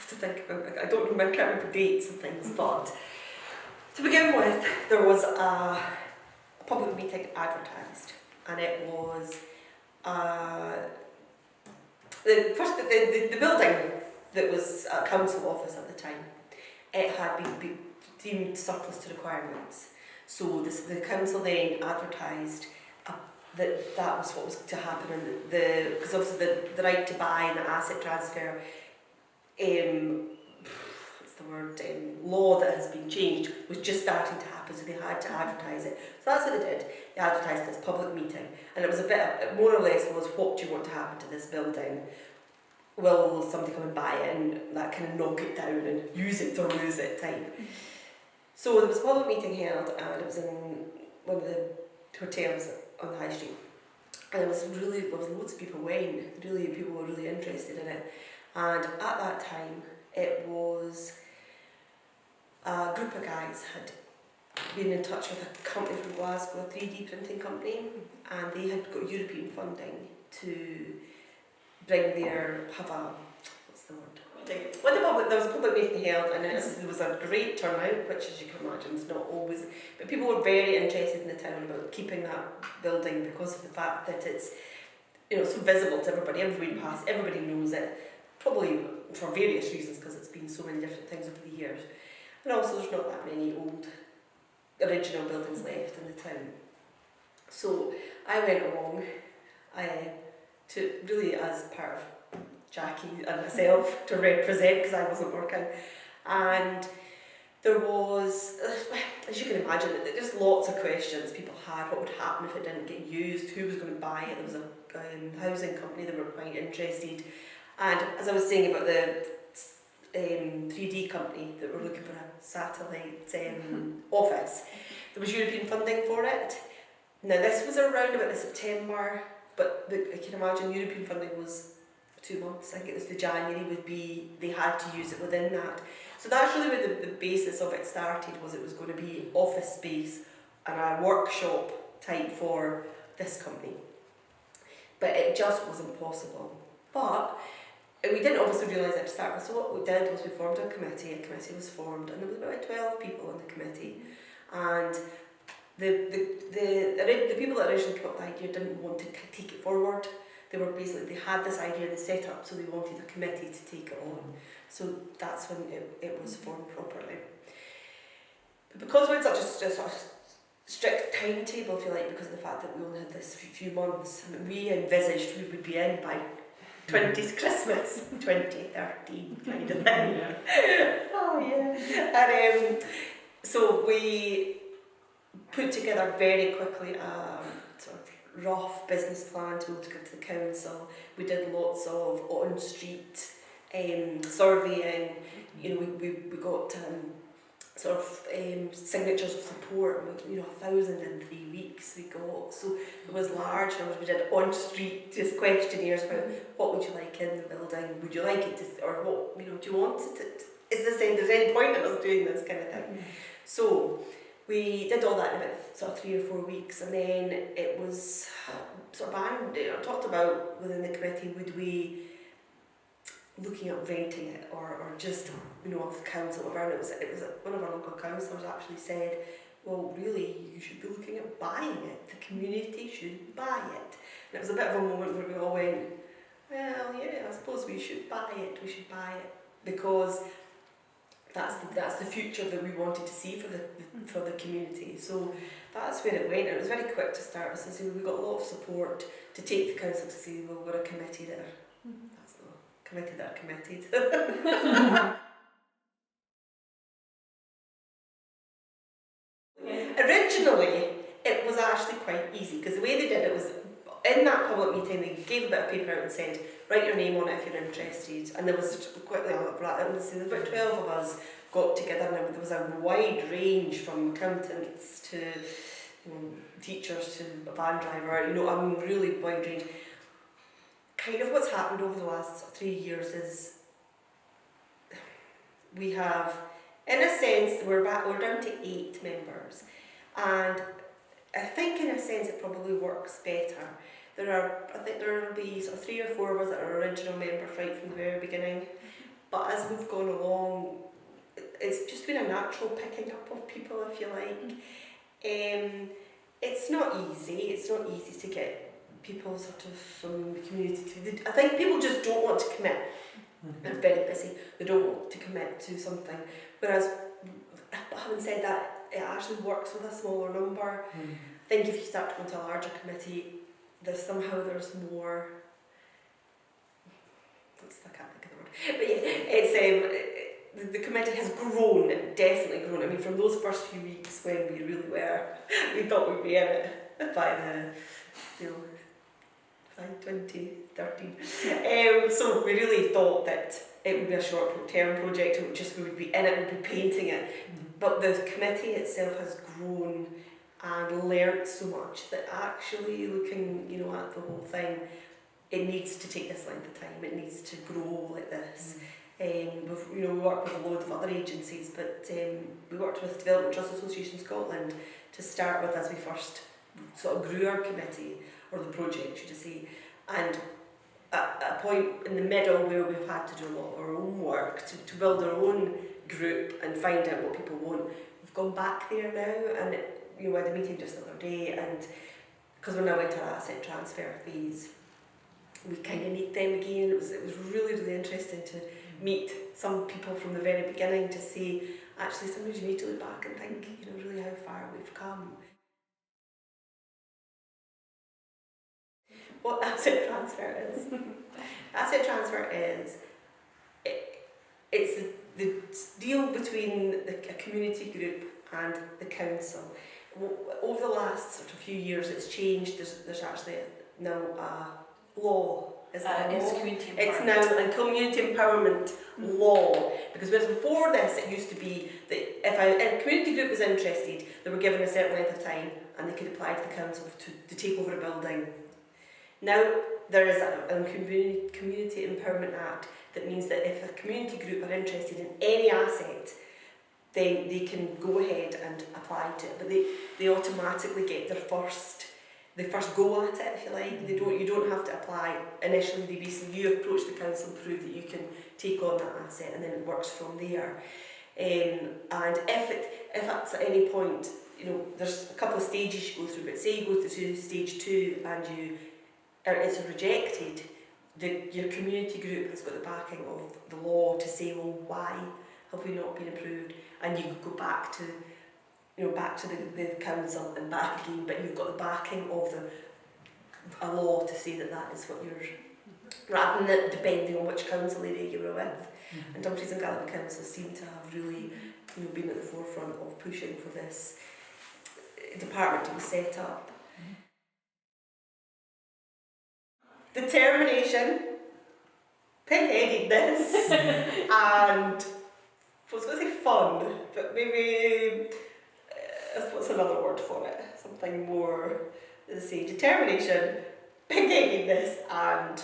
to think about, I don't remember, I can't remember dates and things, but to begin with, there was a public meeting advertised, and it was the building that was a council office at the time. It had been deemed surplus to requirements, so the council then advertised that was what was to happen, and because obviously the right to buy and the asset transfer, what's the word, law that has been changed was just starting to happen, so they had to advertise it. So that's what they did. They advertised this public meeting, and it was a bit, more or less was, what do you want to happen to this building? Will somebody come and buy it, and that kind of knock it down and use it or lose it type. So there was a public meeting held, and it was in one of the hotels on the high street, and there was loads of people went. Really, people were really interested in it, and at that time it was a group of guys had been in touch with a company from Glasgow, a 3D printing company, and they had got European funding to bring what's the word? There was a public meeting held, and there was a great turnout, which, as you can imagine, is not always, but people were very interested in the town about keeping that building because of the fact that it's, so visible to everybody. Everybody knows it, probably for various reasons, because it's been so many different things over the years, and also there's not that many old original buildings left in the town. So I went along, to really as part of Jackie and myself to represent, because I wasn't working, and there was, as you can imagine, there's lots of questions people had. What would happen if it didn't get used? Who was going to buy it? There was a housing company that were quite interested, and as I was saying about the 3D company that were looking for a satellite office, there was European funding for it. Now this was around about the September, but I can imagine European funding was 2 months. I think it was the January they had to use it within that. So that's really where the basis of it started, was it was going to be office space and a workshop type for this company. But it just wasn't possible. But we didn't obviously realise it to start with, so what we did was we formed a committee was formed, and there was about 12 people on the committee, and the people that originally came up with the idea didn't want to take it forward. They had this idea, they set up, so they wanted a committee to take it on. So that's when it was formed properly. But because we had such a sort of strict timetable, if you like, because of the fact that we only had this few months, we envisaged we would be in by 20th Christmas, 2013 kind of thing. Oh yeah. And so we put together very quickly a sort of rough business plan to give to the council. We did lots of on-street surveying. We got sort of signatures of support. 1,000 in 3 weeks we got. So it was large numbers. We did on-street just questionnaires about what would you like in the building. Would you like it to, or what do you want it? There's any point in us doing this kind of thing? So we did all that in about sort of 3 or 4 weeks, and then it was sort of talked about within the committee, would we looking at renting it or just of the council around. It was one of our local councillors actually said, well, really you should be looking at buying it. The community should buy it. And it was a bit of a moment where we all went, well, yeah, I suppose we should buy it. We should buy it because that's the future that we wanted to see for the community. So that's where it went. And it was very quick to start with. So we got a lot of support to take the council to say, well, we're a committee that are, that's not committee that are committed. Originally, it was actually quite easy because the way they did it was in that public meeting, they gave a bit of paper out and said, write your name on it if you're interested. And there was quickly, about 12 of us got together, and there was a wide range from accountants to teachers to a van driver, a really wide range. Kind of what's happened over the last 3 years is we have, in a sense, we're down to 8 members, and I think in a sense it probably works better. I think there will be sort of 3 or 4 of us that are original members right from the very beginning, But as we've gone along, it's just been a natural picking up of people, if you like. It's not easy. It's not easy to get people sort of from the community to. I think people just don't want to commit. They're very busy. They don't want to commit to something. Whereas, having said that, it actually works with a smaller number. I think if you start to go to a larger committee, there's more. I can't think of the word. But yeah, it's the committee has grown, definitely grown. I mean, from those first few weeks when we thought we'd be in it by by 2013. So we really thought that it would be a short-term project. We would be in it, we'd be painting it. But the committee itself has grown and learnt so much that actually looking, at the whole thing, it needs to take this length of time. It needs to grow like this. We work with a load of other agencies, but we worked with Development Trust Association Scotland to start with as we first sort of grew our committee, or the project, should I say. And at a point in the middle where we've had to do a lot of our own work to build our own group and find out what people want, we've gone back there now, and we had a meeting just the other day, and because we're now into our asset transfer phase, we kind of need them again. It was really, really interesting to meet some people from the very beginning to see, actually, sometimes you need to look back and think, really how far we've come. What asset transfer is? Asset transfer is, it's the deal between a community group and the council. Over the last sort of few years, it's changed. There's actually now a law. Is that it's community empowerment. It's now a community empowerment law, because whereas before this it used to be that if a community group was interested, they were given a certain length of time and they could apply to the council to take over a building. Now there is a Community Empowerment Act that means that if a community group are interested in any asset, then they can go ahead and apply to it, but they automatically get their first go at it, if you like. You don't have to apply initially. You approach the council and prove that you can take on that asset, and then it works from there. And if that's at any point, there's a couple of stages you go through, but say you go to stage 2 and it's rejected, your community group has got the backing of the law to say, well, why have we not been approved? And you could go back to the council and back again, but you've got the backing of a law to say that is what you're, rather than depending on which council area you were with. And Dumfries and Galloway Council seem to have really been at the forefront of pushing for this department to be set up. Determination, pig-headedness, and I was going to say fun, but maybe what's another word for it? Something more, let's say, determination, pig-headedness, and